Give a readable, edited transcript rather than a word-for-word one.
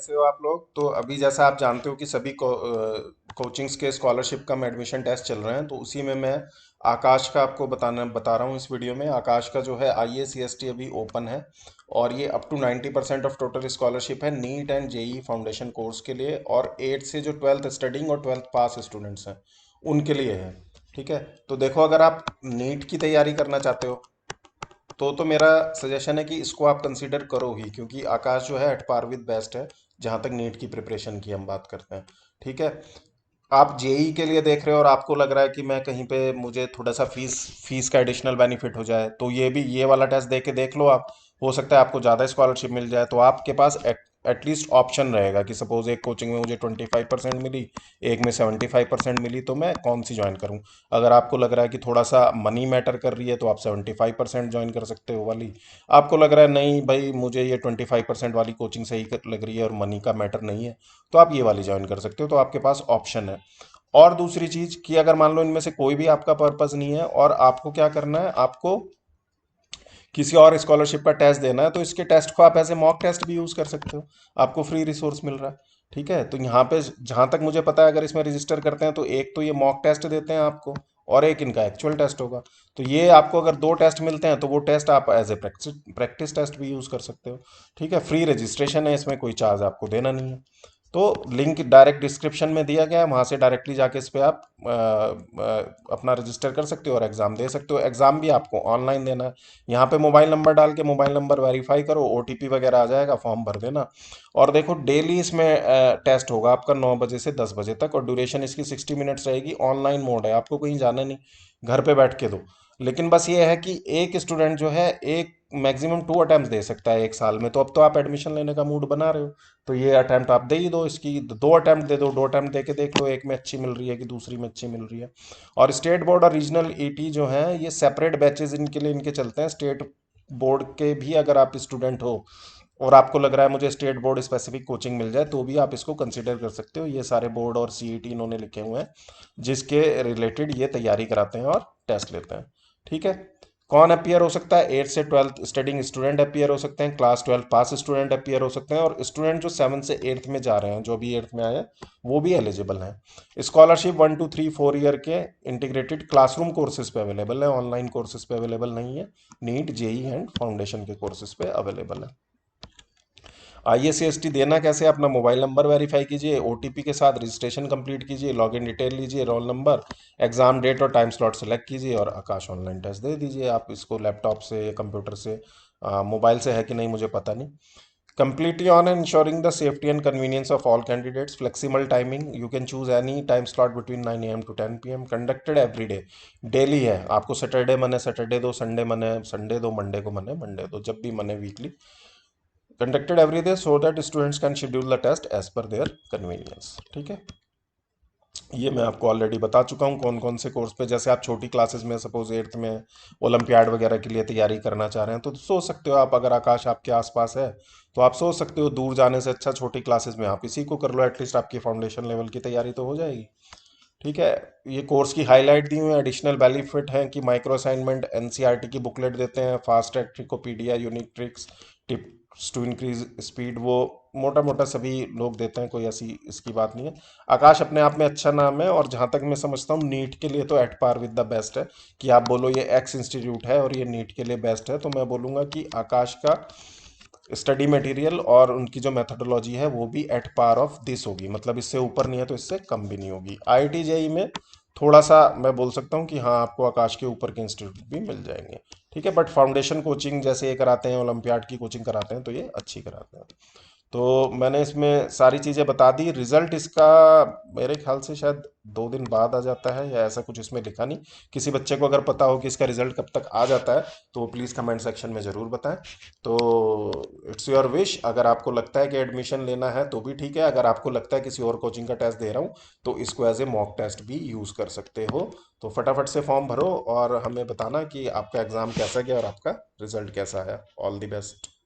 कैसे हो आप लोग? तो अभी जैसा आप जानते हो कि सभी कोचिंग्स के स्कॉलरशिप का एडमिशन टेस्ट चल रहे हैं, तो उसी में मैं आकाश का आपको बता रहा हूँ इस वीडियो में। आकाश का जो है IACST अभी ओपन है, और ये up to 90% of total scholarship है NEET and JEE foundation course के लिए, और 8 से जो 12th स्टडिंग और 12th पास स्टूडेंट्स हैं उनके लिए है। ठीक है। तो देखो, अगर आप नीट की तैयारी करना चाहते हो तो मेरा सजेशन है कि इसको आप कंसीडर करो ही, क्योंकि आकाश जो है एट पार विद बेस्ट है जहाँ तक नीट की प्रिपरेशन की हम बात करते हैं। ठीक है। आप जेई के लिए देख रहे हो और आपको लग रहा है कि मैं कहीं पे मुझे थोड़ा सा फीस फीस का एडिशनल बेनिफिट हो जाए, तो ये वाला टेस्ट दे के देख लो आप। हो सकता है आपको ज़्यादा स्कॉलरशिप मिल जाए, तो आपके पास एटलीस्ट ऑप्शन रहेगा कि सपोज एक कोचिंग में मुझे 25% मिली, एक में 75% मिली, तो मैं कौन सी ज्वाइन करूं। अगर आपको लग रहा है कि थोड़ा सा मनी मैटर कर रही है, तो आप 75% ज्वाइन कर सकते हो वाली। आपको लग रहा है नहीं भाई, मुझे ये 25% वाली कोचिंग सही लग रही है और मनी का मैटर नहीं है, तो आप ये वाली ज्वाइन कर सकते हो। तो आपके पास ऑप्शन है। और दूसरी चीज कि अगर मान लो इनमें से कोई भी आपका पर्पस नहीं है और आपको क्या करना है, आपको किसी और स्कॉलरशिप का टेस्ट देना है, तो इसके टेस्ट को आप ऐसे मॉक टेस्ट भी यूज कर सकते हो। आपको फ्री रिसोर्स मिल रहा है। ठीक है। तो यहाँ पे जहां तक मुझे पता है, अगर इसमें रजिस्टर करते हैं तो एक तो ये मॉक टेस्ट देते हैं आपको, और एक इनका एक्चुअल टेस्ट होगा। तो ये आपको अगर दो टेस्ट मिलते हैं तो वो टेस्ट आप एज ए प्रैक्टिस टेस्ट भी यूज कर सकते हो। ठीक है। फ्री रजिस्ट्रेशन है, इसमें कोई चार्ज आपको देना नहीं है। तो लिंक डायरेक्ट डिस्क्रिप्शन में दिया गया है, वहां से डायरेक्टली जाके इस पे आप अपना रजिस्टर कर सकते हो और एग्जाम दे सकते हो। एग्जाम भी आपको ऑनलाइन देना है। यहाँ पे मोबाइल नंबर डाल के मोबाइल नंबर वेरीफाई करो, OTP वगैरह आ जाएगा, फॉर्म भर देना। और देखो, डेली इसमें टेस्ट होगा आपका 9 बजे से 10 बजे तक, और ड्यूरेशन इसकी 60 मिनट्स रहेगी। ऑनलाइन मोड है, आपको कहीं जाना नहीं, घर पे बैठ के दो। लेकिन बस ये है कि एक स्टूडेंट जो है एक मैक्सिमम 2 अटेम्प्ट दे सकता है एक साल में। तो अब तो आप एडमिशन लेने का मूड बना रहे हो, तो ये अटेम्प्ट आप दे ही दो। इसकी 2 अटेम्प्ट दे दो, 2 अटेम्प्ट दे के देख लो, एक में अच्छी मिल रही है कि दूसरी में अच्छी मिल रही है। और स्टेट बोर्ड और रीजनल ET जो है, ये सेपरेट बैचेज इनके लिए इनके चलते हैं। स्टेट बोर्ड के भी अगर आप स्टूडेंट हो और आपको लग रहा है मुझे स्टेट बोर्ड स्पेसिफिक कोचिंग मिल जाए, तो भी आप इसको कंसिडर कर सकते हो। ये सारे बोर्ड और CET इन्होंने लिखे हुए हैं जिसके रिलेटेड ये तैयारी कराते हैं और टेस्ट लेते हैं। ठीक है। कौन अपियर हो सकता है? 8 से 12 स्टडिंग स्टूडेंट अपियर हो सकते हैं, क्लास 12 पास स्टूडेंट अपियर हो सकते हैं, और स्टूडेंट जो 7 से 8 में जा रहे हैं, जो भी 8 में आए हैं, वो भी एलिजिबल हैं। स्कॉलरशिप 1 2 3 4 ईयर के इंटीग्रेटेड क्लासरूम कोर्सेज पे अवेलेबल है, ऑनलाइन कोर्सेज पे अवेलेबल नहीं है। नीट, जेई एंड फाउंडेशन के कोर्सेज पे अवेलेबल है। IACST देना कैसे? अपना मोबाइल नंबर वेरीफाई कीजिए, OTP के साथ रजिस्ट्रेशन कंप्लीट कीजिए, लॉगिन डिटेल लीजिए, रोल नंबर, एग्जाम डेट और टाइम स्लॉट सेलेक्ट कीजिए, और आकाश ऑनलाइन टेस्ट दे दीजिए। आप इसको लैपटॉप से या कंप्यूटर से, मोबाइल से है कि नहीं मुझे पता नहीं। Completely on ensuring the safety and convenience of all candidates. Flexible timing. You can choose any time slot between 9 a.m. to 10 p.m. Conducted every day. Daily है, आपको सैटरडे मने सैटरडे दो, संडे मने संडे दो, मंडे को मने Monday दो, जब भी मने weekly. Conducted every day so that students can schedule the test as per their convenience. ठीक है। ये मैं आपको ऑलरेडी बता चुका हूँ कौन कौन से कोर्स पे। जैसे आप छोटी क्लासेस में सपोज 8th में ओलंपियाड वगैरह के लिए तैयारी करना चाह रहे हैं, तो सोच सकते हो आप, अगर आकाश आपके आसपास है तो आप सोच सकते हो दूर जाने से अच्छा छोटी क्लासेस में आप इसी को कर लो। एटलीस्ट आपकी फाउंडेशन लेवल की तैयारी तो हो जाएगी। ठीक है। ये कोर्स की हाईलाइट दी हुई है। एडिशनल बेनिफिट है कि माइक्रो असाइनमेंट, NCERT की बुकलेट देते हैं, fast track Trickopedia, unique tricks, tips to increase speed, वो मोटा मोटा सभी लोग देते हैं, कोई ऐसी इसकी बात नहीं है। आकाश अपने आप में अच्छा नाम है, और जहां तक मैं समझता हूँ नीट के लिए तो at par with the best है। कि आप बोलो ये एक्स इंस्टीट्यूट है और ये नीट के लिए बेस्ट है, तो मैं बोलूंगा कि आकाश का स्टडी मटेरियल और उनकी जो मेथोडोलॉजी है वो भी एट पार ऑफ दिस होगी। मतलब इससे ऊपर नहीं है तो इससे कम भी नहीं होगी। IIT जेई में थोड़ा सा मैं बोल सकता हूँ कि हाँ, आपको आकाश के ऊपर के इंस्टीट्यूट भी मिल जाएंगे। ठीक है। बट फाउंडेशन कोचिंग जैसे ये कराते हैं, ओलंपियाड की कोचिंग कराते हैं, तो ये अच्छी कराते हैं। तो मैंने इसमें सारी चीज़ें बता दी। रिजल्ट इसका मेरे ख्याल से शायद 2 दिन बाद आ जाता है, या ऐसा कुछ इसमें लिखा नहीं। किसी बच्चे को अगर पता हो कि इसका रिजल्ट कब तक आ जाता है, तो प्लीज़ कमेंट सेक्शन में ज़रूर बताएं। तो इट्स योर विश। अगर आपको लगता है कि एडमिशन लेना है तो भी ठीक है। अगर आपको लगता है किसी और कोचिंग का टेस्ट दे रहा हूँ, तो इसको एज ए मॉक टेस्ट भी यूज़ कर सकते हो। तो फटाफट से फॉर्म भरो और हमें बताना कि आपका एग्ज़ाम कैसा गया और आपका रिजल्ट कैसा है। All the best.